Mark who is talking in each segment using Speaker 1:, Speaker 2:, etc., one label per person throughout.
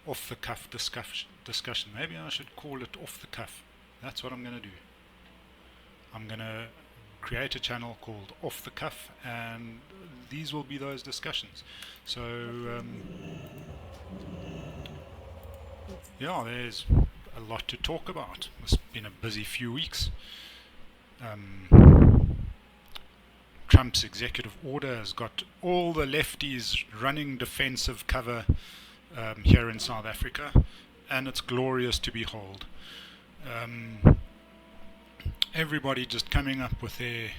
Speaker 1: off-the-cuff discussion. Maybe I should call it off the cuff. That's what I'm going to do. I'm going to create a channel called Off the Cuff, and these will be those discussions. So yeah, there's a lot to talk about. It's been a busy few weeks. Trump's executive order has got all the lefties running defensive cover here in South Africa, and it's glorious to behold. Everybody just coming up with their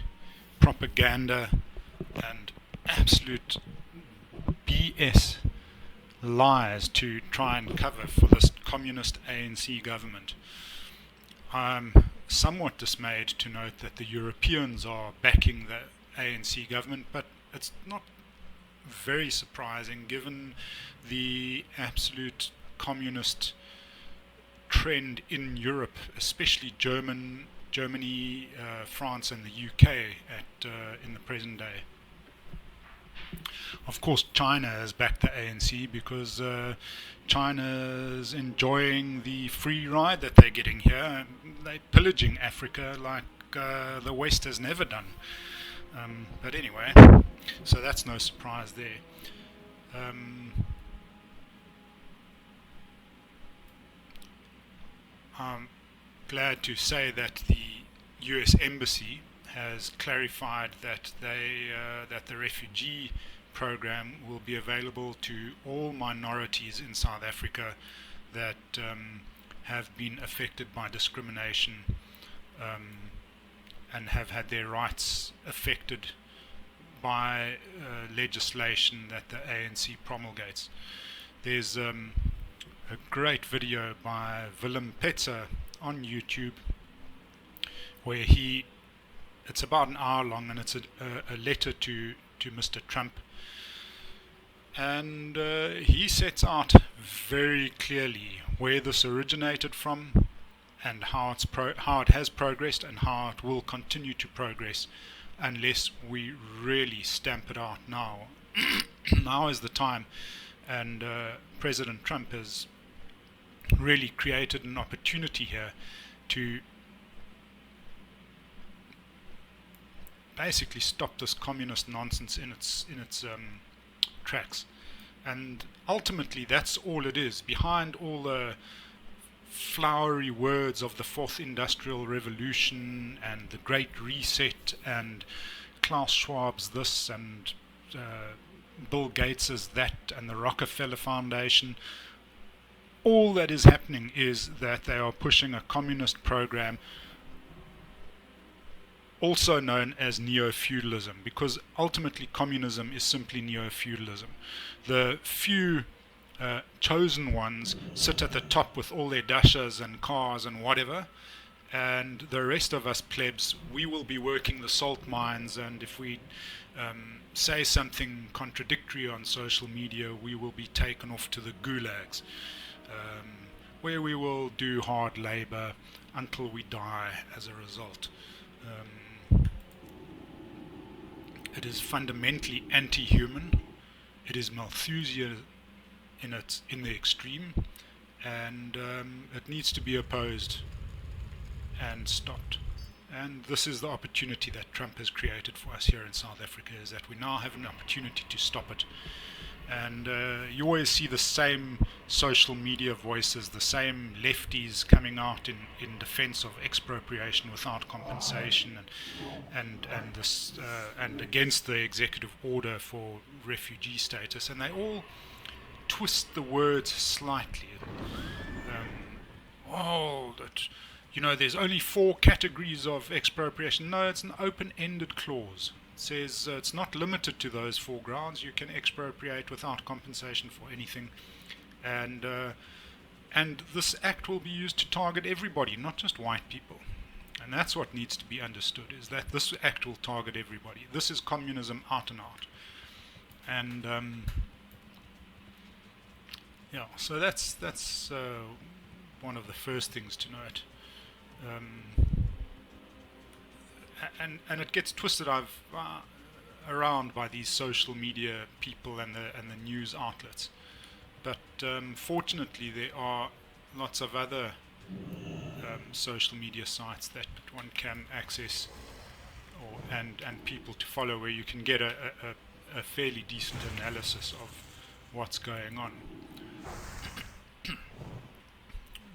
Speaker 1: propaganda and absolute BS lies to try and cover for this communist ANC government. I'm somewhat dismayed to note that the Europeans are backing the ANC government, but it's not very surprising given the absolute communist trend in Europe, especially Germany, France and the UK in the present day. Of course, China has backed the ANC because China's enjoying the free ride that they're getting here. They're pillaging Africa like the West has never done. But anyway, so that's no surprise there. I'm glad to say that the US Embassy has clarified that that the refugee program will be available to all minorities in South Africa that have been affected by discrimination and have had their rights affected by legislation that the ANC promulgates. There's a great video by Willem Petzer on YouTube where it's about an hour long, and it's a letter to Mr. Trump, and he sets out very clearly where this originated from and how it has progressed and how it will continue to progress unless we really stamp it out now. Now is the time, and President Trump has really created an opportunity here to basically stop this communist nonsense in its tracks. And ultimately that's all it is. Behind all the flowery words of the fourth industrial revolution and the Great Reset and Klaus Schwab's this and Bill Gates's that and the Rockefeller Foundation, all that is happening is that they are pushing a communist program, also known as neo-feudalism, because ultimately communism is simply neo-feudalism. The few chosen ones sit at the top with all their dashas and cars and whatever, and the rest of us plebs, we will be working the salt mines, and if we say something contradictory on social media, we will be taken off to the gulags, where we will do hard labor until we die as a result. It is fundamentally anti-human. It is Malthusian in the extreme, and it needs to be opposed and stopped. And this is the opportunity that Trump has created for us here in South Africa, is that we now have an opportunity to stop it. And you always see the same social media voices, the same lefties coming out in defense of expropriation without compensation and against the executive order for refugee status, and they all twist the words slightly. There's only 4 categories of expropriation. No, it's an open-ended clause. Says it's not limited to those 4 grounds. You can expropriate without compensation for anything, and this act will be used to target everybody, not just white people. And that's what needs to be understood, is that this act will target everybody. This is communism out and out. And so that's one of the first things to note. And it gets twisted around by these social media people and the news outlets. but fortunately there are lots of other social media sites that one can access, and people to follow, where you can get a fairly decent analysis of what's going on.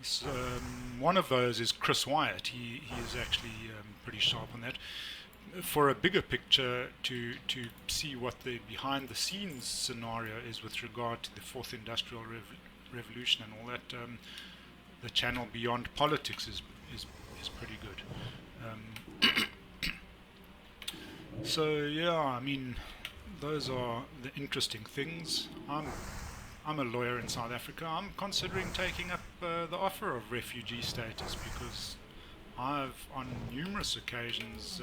Speaker 1: So, one of those is Chris Wyatt. He is actually pretty sharp on that. For a bigger picture, to see what the behind the scenes scenario is with regard to the fourth industrial revolution and all that, the channel Beyond Politics is pretty good. So yeah, I mean, those are the interesting things. I'm a lawyer in South Africa. I'm considering taking up the offer of refugee status, because I've on numerous occasions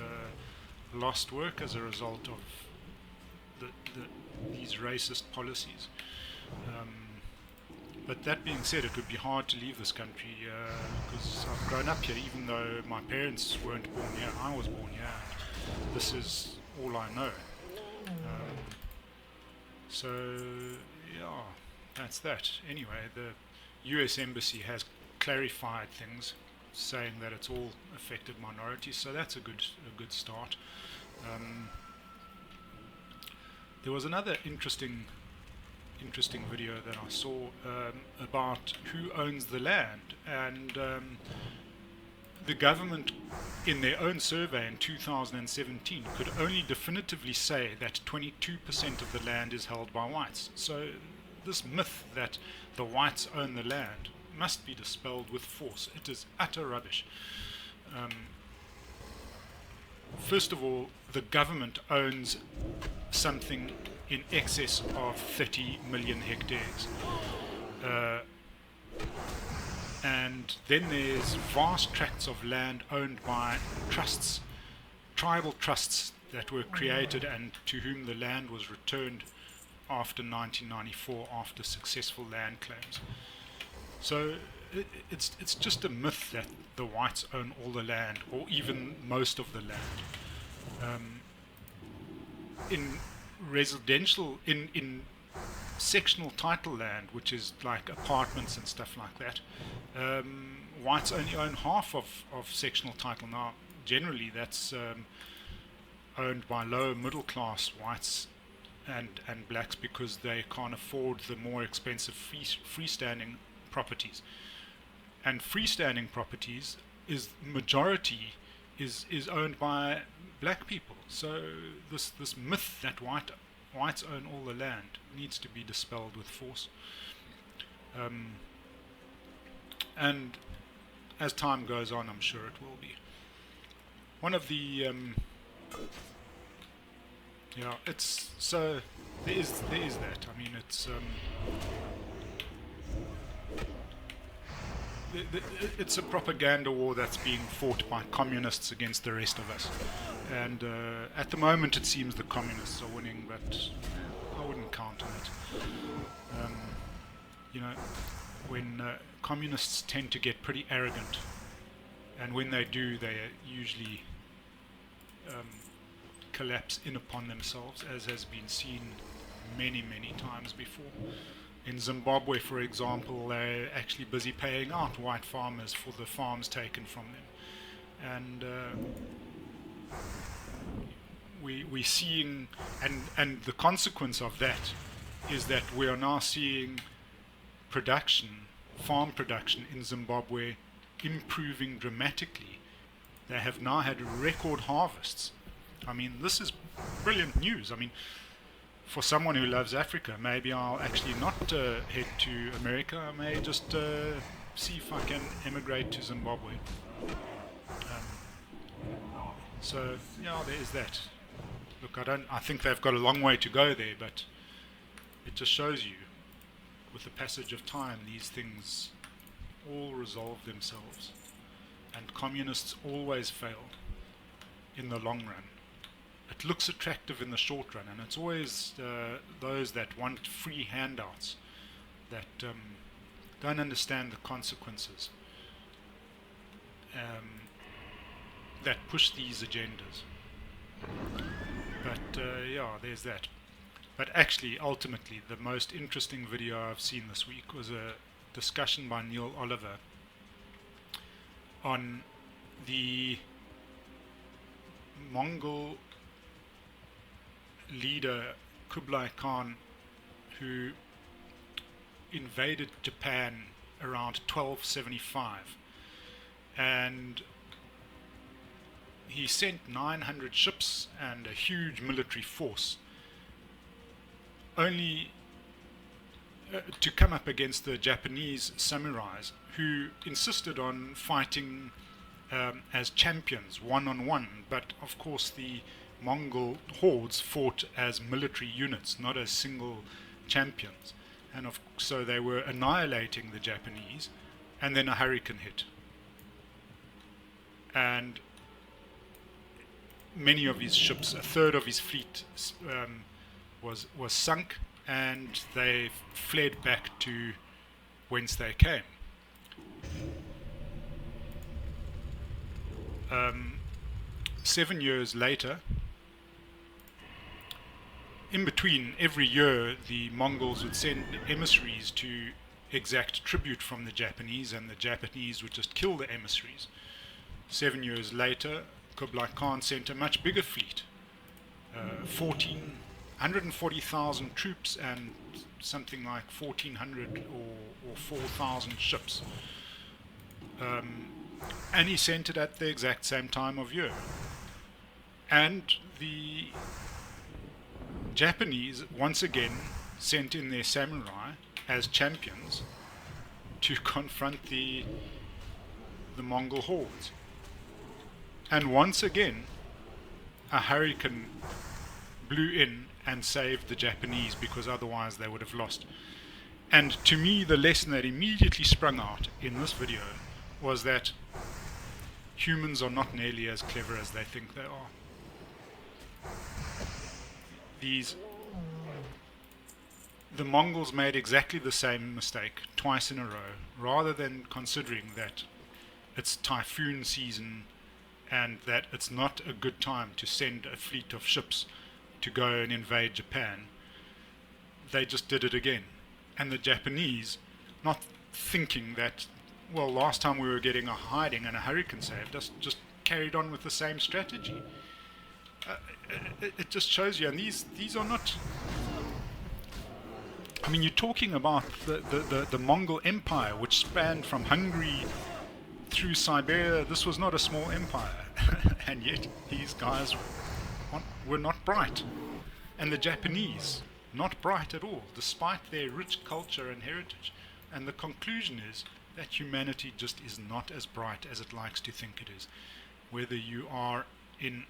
Speaker 1: lost work as a result of these racist policies. But that being said, it would be hard to leave this country, because I've grown up here, even though my parents weren't born here. I was born here. This is all I know. So, yeah, that's that. Anyway, the US Embassy has clarified things, saying that it's all affected minorities, so that's a good start. There was another interesting video that I saw about who owns the land, and the government, in their own survey in 2017, could only definitively say that 22% of the land is held by whites. So this myth that the whites own the land must be dispelled with force. It is utter rubbish. First of all, the government owns something in excess of 30 million hectares. And then there's vast tracts of land owned by trusts, tribal trusts that were created and to whom the land was returned after 1994, after successful land claims. So it's just a myth that the whites own all the land, or even most of the land. In residential, in sectional title land, which is like apartments and stuff like that, whites only own half of sectional title. Now, generally that's owned by lower middle class whites and blacks, because they can't afford the more expensive freestanding properties. And freestanding properties is majority is owned by black people. So this myth that whites own all the land needs to be dispelled with force. And as time goes on, I'm sure it will be. One of the it's so there is that. I mean, it's it's a propaganda war that's being fought by communists against the rest of us. And at the moment it seems the communists are winning, but I wouldn't count on it. When communists tend to get pretty arrogant, and when they do, they usually collapse in upon themselves, as has been seen many times before. In Zimbabwe, for example, they're actually busy paying out white farmers for the farms taken from them. And we're seeing, and the consequence of that is that we are now seeing farm production in Zimbabwe improving dramatically. They have now had record harvests. I mean, this is brilliant news. I mean, for someone who loves Africa, maybe I'll actually not head to America. I may just see if I can emigrate to Zimbabwe. So yeah, there is that. Look, I think they've got a long way to go there, but it just shows you, with the passage of time, these things all resolve themselves, and communists always fail in the long run. It looks attractive in the short run, and it's always those that want free handouts, that don't understand the consequences, that push these agendas. But yeah, there's that. But actually, ultimately, the most interesting video I've seen this week was a discussion by Neil Oliver on the Mongol leader Kublai Khan, who invaded Japan around 1275, and he sent 900 ships and a huge military force only to come up against the Japanese samurais, who insisted on fighting as champions, one-on-one. But of course the Mongol hordes fought as military units, not as single champions, and so they were annihilating the Japanese, and then a hurricane hit, and many of his ships, a third of his fleet, was sunk, and they fled back to whence they came. 7 years later, in between, every year the Mongols would send emissaries to exact tribute from the Japanese, and the Japanese would just kill the emissaries. 7 years later, Kublai Khan sent a much bigger fleet, 140,000 troops and something like 1,400 or 4,000 ships. And he sent it at the exact same time of year. And the Japanese once again sent in their samurai as champions to confront the Mongol hordes. And once again, a hurricane blew in and saved the Japanese, because otherwise they would have lost. And to me, the lesson that immediately sprung out in this video was that humans are not nearly as clever as they think they are. The Mongols made exactly the same mistake twice in a row. Rather than considering that it's typhoon season and that it's not a good time to send a fleet of ships to go and invade Japan, they just did it again. And the Japanese, not thinking that, well, last time we were getting a hiding and a hurricane saved us, just carried on with the same strategy. It just shows you, and these are not, I mean, you're talking about the Mongol Empire, which spanned from Hungary through Siberia. This was not a small empire, and yet these guys were not bright. And the Japanese, not bright at all, despite their rich culture and heritage. And the conclusion is that humanity just is not as bright as it likes to think it is. Whether you are in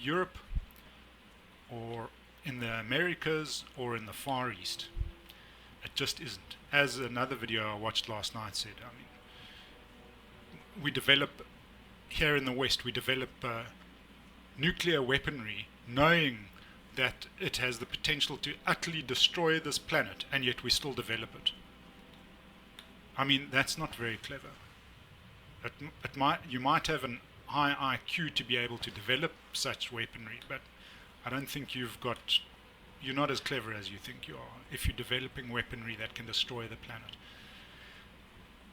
Speaker 1: Europe or in the Americas or in the Far East, it just isn't. As another video I watched last night said, I mean, we develop, here in the West, we develop nuclear weaponry knowing that it has the potential to utterly destroy this planet, and yet we still develop it. I mean, that's not very clever. You might have an high IQ to be able to develop such weaponry, but I don't think you're not as clever as you think you are if you're developing weaponry that can destroy the planet.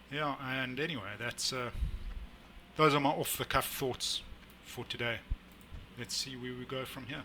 Speaker 1: Yeah, and anyway, those are my off-the-cuff thoughts for today. Let's see where we go from here.